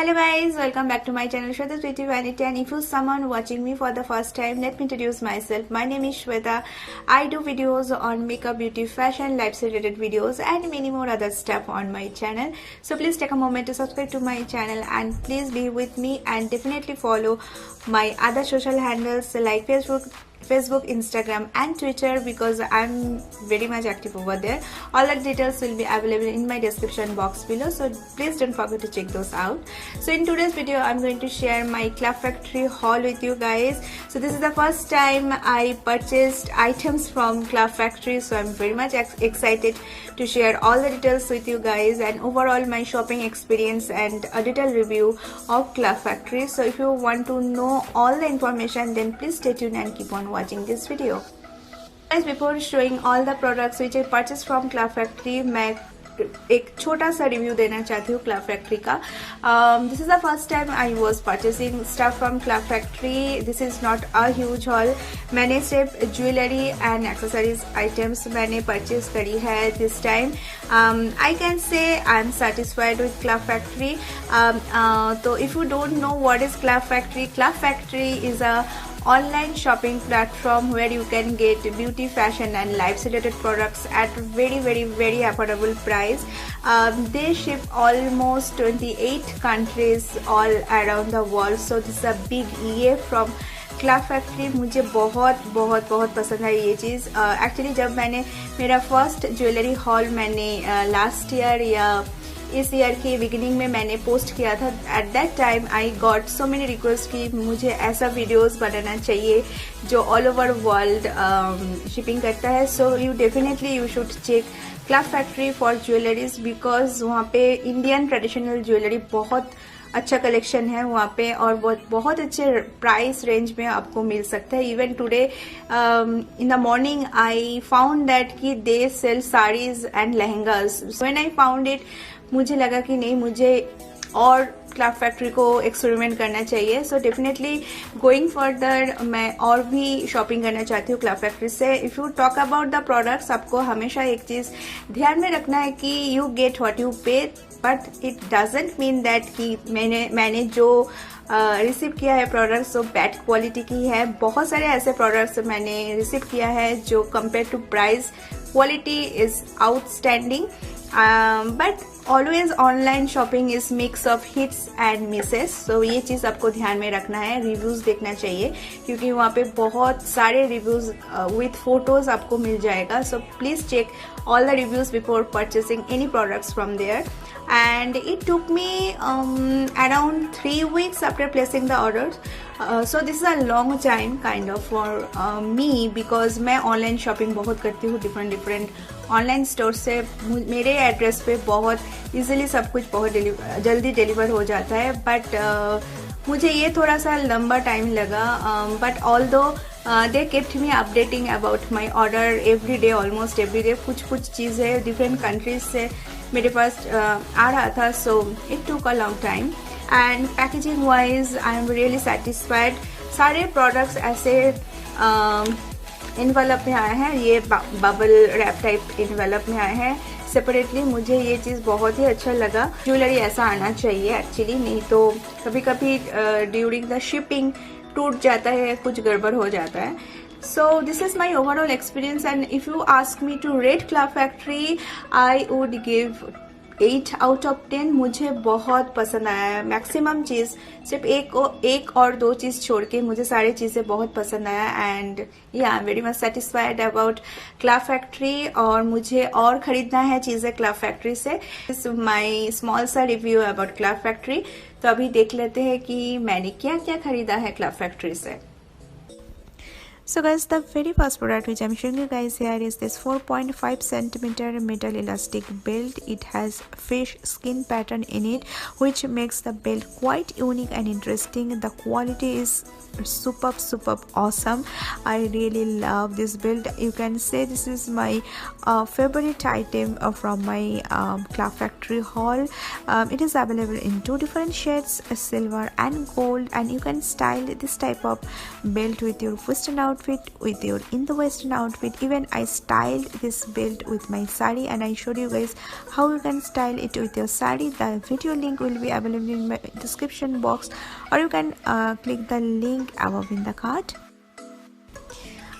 Hello guys, welcome back to my channel Shweta Pretty Vanity, and if you someone watching me for the first time, let me introduce myself. My name is Shweta. I do videos on makeup, beauty, fashion, lifestyle related videos and many more other stuff on my channel. So please take a moment to subscribe to my channel and please be with me, and definitely follow my other social handles like Facebook, Instagram and Twitter, because I'm very much active over there. All the details will be available in my description box below, so please don't forget to check those out. So in today's video I'm going to share my Club Factory haul with you guys. So this is the first time I purchased items from Club Factory, so I'm very much excited to share all the details with you guys and overall my shopping experience and a detailed review of Club Factory. So if you want to know all the information, then please stay tuned and keep on watching this video. Guys, before showing all the products which I purchased from Club Factory, मैं एक छोटा सा review देना चाहती हूँ Club Factory का. This is the first time I was purchasing stuff from Club Factory. This is not a huge haul. मैंने सिर्फ ज्वेलरी एंड एक्सेसरीज आइटम्स मैंने परचेज करी है this time. I can say I am satisfied with Club Factory. तो if you don't know what is Club Factory is a online shopping platform where you can get beauty, fashion and life related products at very affordable price. They ship almost 28 countries all around the world, so this is a big EA from club factory. मुझे बहुत पसंद है ये चीज़. Actually जब मैंने मेरा first jewellery hall मैंने last year या इस ईयर के बिगिनिंग में मैंने पोस्ट किया था, at that time I got so many request कि मुझे ऐसा वीडियोस बनाना चाहिए जो ऑल ओवर वर्ल्ड शिपिंग करता है. So you should check Club Factory for jewelleries, because वहाँ पे इंडियन ट्रेडिशनल ज्वेलरी बहुत अच्छा कलेक्शन है वहाँ पे, और बहुत अच्छे प्राइस रेंज में आपको मिल सकता है. Even today in the morning I found that कि they sell saris and lehengas. When I found it, मुझे लगा कि नहीं, मुझे और क्लब फैक्ट्री को एक्सपेरिमेंट करना चाहिए. सो डेफिनेटली गोइंग फर्दर मैं और भी शॉपिंग करना चाहती हूँ क्लब फैक्ट्री से. If you talk about the products, आपको हमेशा एक चीज ध्यान में रखना है कि यू गेट व्हाट यू पे, but it doesn't mean that कि मैंने जो रिसीव किया है प्रोडक्ट्स वो बैड क्वालिटी की है. बहुत सारे ऐसे प्रोडक्ट्स मैंने रिसीव किया है जो compare to price quality is outstanding. But always online shopping is mix of hits and misses. So ये चीज आपको ध्यान में रखना है. रिव्यूज देखना चाहिए क्योंकि वहाँ पे बहुत सारे रिव्यूज विथ फोटोज आपको मिल जाएगा. So please check all the reviews before purchasing any products from there. And it took me around 3 weeks after placing the orders. So this is a long time kind of for me, because मैं online shopping बहुत करती हूँ different online stores से. मेरे address पे बहुत easily सब कुछ बहुत जल्दी डिलीवर हो जाता है, बट मुझे ये थोड़ा सा लंबा टाइम लगा. But although they kept me updating about my order every day, almost every day. कुछ चीज़ें different countries से मेरे पास आ रहा था. so it took a long time, and packaging wise I am really satisfied. सारे products ऐसे envelope में आए हैं, ये bubble wrap type envelope में आए हैं सेपरेटली. मुझे ये चीज़ बहुत ही अच्छा लगा. ज्वेलरी ऐसा आना चाहिए एक्चुअली, नहीं तो कभी ड्यूरिंग द शिपिंग टूट जाता है, कुछ गड़बड़ हो जाता है. So this is my overall experience, and if you ask me to rate Club Factory, I would give 8 out of 10. मुझे बहुत पसंद आया है. मैक्सिमम चीज़ सिर्फ एक और दो चीज़ छोड़ के मुझे सारी चीज़ें बहुत पसंद आया. And I am very much satisfied about club factory, और मुझे और खरीदना है चीज़ें क्लब फैक्ट्री से. दिस माई स्मॉल सा रिव्यू अबाउट क्लब फैक्ट्री. तो अभी देख लेते हैं कि मैंने क्या क्या खरीदा है क्लब फैक्ट्री से. So guys, the very first product which I'm showing you guys here is this 4.5 centimeter metal elastic belt. It has fish skin pattern in it, which makes the belt quite unique and interesting. The quality is superb awesome. I really love this belt. You can say this is my favorite item from my Club Factory haul. It is available in 2 different shades, silver and gold, and you can style this type of belt with your western outfit outfit with your Indo Western outfit. Even I styled this belt with my sari, and I showed you guys how you can style it with your sari. The video link will be available in my description box, or you can click the link above in the card.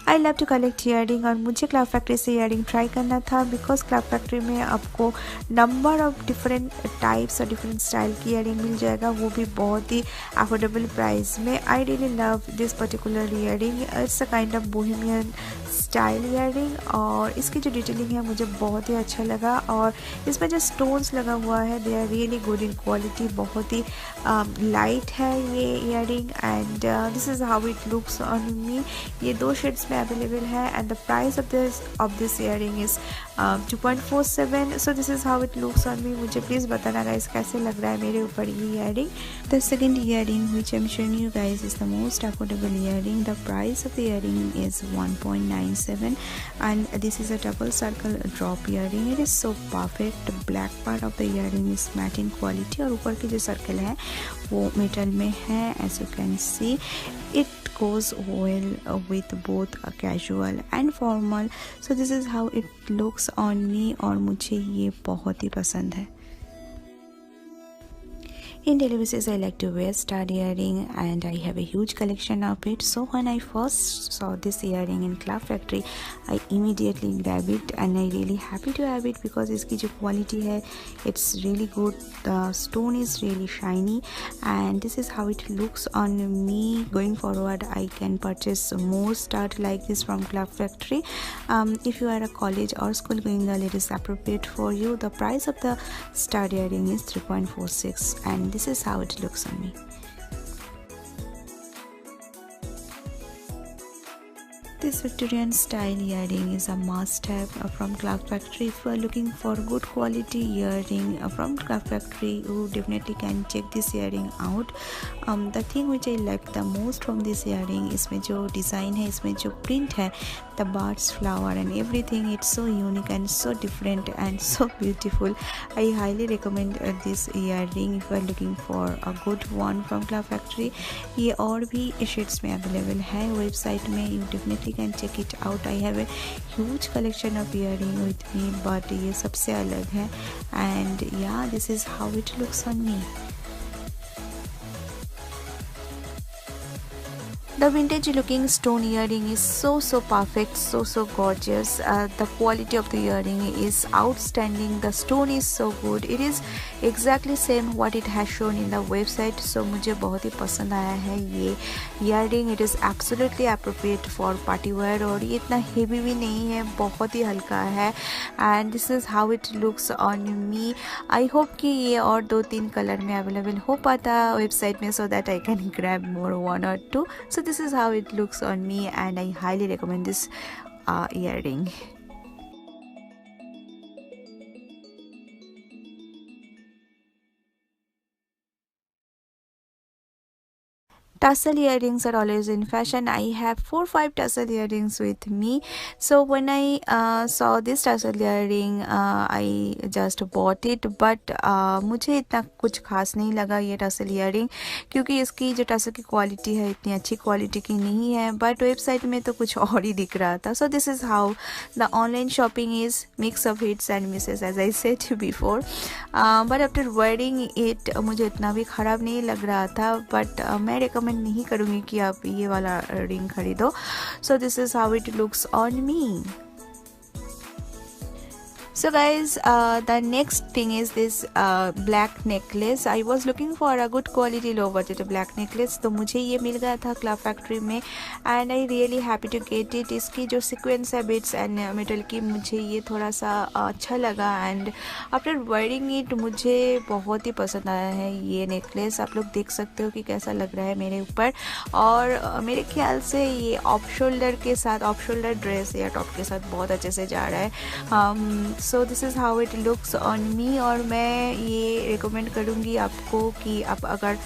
I love to collect earring, और मुझे Cloud Factory से earring try करना था because Cloud Factory में आपको number of different types और different style की earring मिल जाएगा, वो भी बहुत ही अफोर्डेबल प्राइस में. I really love this particular earring. It's a kind of bohemian style earring, और इसकी जो डिटेलिंग है मुझे बहुत ही अच्छा लगा. और इसमें जो स्टोन्स लगा हुआ है they are really good in quality. बहुत ही लाइट है ये earring, and this is how it looks on me. ये 2 शेड्स में अवेलेबल है, and the price of this earring is 2.47. So this is how it looks on me. मुझे please बताना guys कैसे लग रहा है मेरे ऊपर ये earring. The second earring which I am showing you guys is the most affordable earring. The price of the earring is 1.97, and this is a double circle drop earring. It is so perfect. The black part of the earring is matte in quality, और ऊपर की जो circle है वो metal में है. as you can see, it goes well with both casual and formal. so this is how it looks on me, और मुझे ये बहुत ही पसंद है. In daily basis, I like to wear stud earring, and I have a huge collection of it. So when I first saw this earring in Cloud Factory, I immediately grabbed it, and I really happy to have it because इसकी जो quality है, it's really good. The stone is really shiny, and this is how it looks on me. Going forward, I can purchase more stud like this from Cloud Factory. If you are a college or school going girl, it is appropriate for you. The price of the stud earring is 3.46, and this is how it looks on me. This Victorian style earring is a must-have from Cloud Factory. If you are looking for good quality earring from Cloud Factory, you definitely can check this earring out. The thing which I like the most from this earring, इसमें जो design है, इसमें जो print है, the birds, flower and everything, it's so unique and so different and so beautiful. I highly recommend this earring if you are looking for a good one from Cloud Factory. ये और भी shades में available है website में. You definitely can check it out. I have a huge collection of earring with me, but ये सबसे अलग है, and yeah, this is how it looks on me. The vintage looking stone earring is so perfect, so gorgeous. The quality of the earring is outstanding. The stone is so good. It is exactly same what it has shown in the website. So मुझे बहुत ही पसंद आया है ये earring. It is absolutely appropriate for party wear, और ये इतना heavy भी नहीं है, बहुत ही हल्का है. And this is how it looks on me. I hope कि ये और 2-3 कलर में available हो पाता website में, so that I can grab more 1 or 2. So this is how it looks on me, and I highly recommend this earring. Tassel earrings are always in fashion. I have 4-5 tassel earrings with me. So when I saw this tassel earring, I just bought it. But मुझे इतना कुछ खास नहीं लगा ये tassel earring, क्योंकि इसकी जो tassel की क्वालिटी है इतनी अच्छी क्वालिटी की नहीं है. बट वेबसाइट में तो कुछ और ही दिख रहा था. So this is how the online shopping is, mix of hits and misses, as I said before. But after wearing it, मुझे इतना भी ख़राब नहीं लग रहा था. बट मैं recommend नहीं करूँगी कि आप ये वाला रिंग खरीदो. So this is how it looks on me. So guys, the next thing is this black necklace. I was looking for a good quality low budget black necklace. तो मुझे ये मिल गया था क्लाउड फैक्ट्री में, and I really happy to get it. इसकी जो sequence है bits and metal की, मुझे ये थोड़ा सा अच्छा लगा, and after wearing it मुझे बहुत ही पसंद आया है ये नेकलेस. आप लोग देख सकते हो कि कैसा लग रहा है मेरे ऊपर, और मेरे ख्याल से ये ऑफ शोल्डर के साथ, ऑफ शोल्डर ड्रेस या टॉप के साथ बहुत अच्छे से जा रहा है. So this is how it looks on मी. और मैं ये रिकमेंड करूँगी आपको कि आप अगर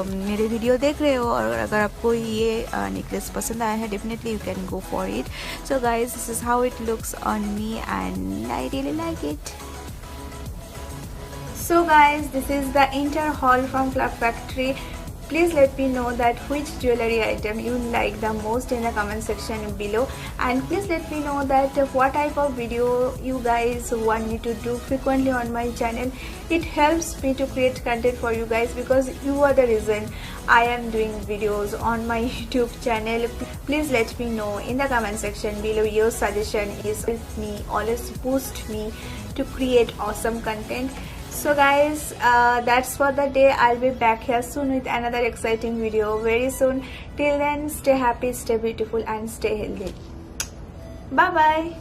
मेरे वीडियो देख रहे हो और अगर आपको ये नेकलेस पसंद आया है, definitely you can go for it. So guys, this is how it looks on me, and I really like it. So guys, this is the entire haul from Cloud Factory. Please let me know that which jewelry item you like the most in the comment section below, and please let me know that what type of video you guys want me to do frequently on my channel. It helps me to create content for you guys because you are the reason I am doing videos on my YouTube channel. Please let me know in the comment section below. Your suggestion is help me, always boost me to create awesome content. So guys, that's for the day. I'll be back here soon with another exciting video very soon. Till then, stay happy, stay beautiful and stay healthy. Bye bye.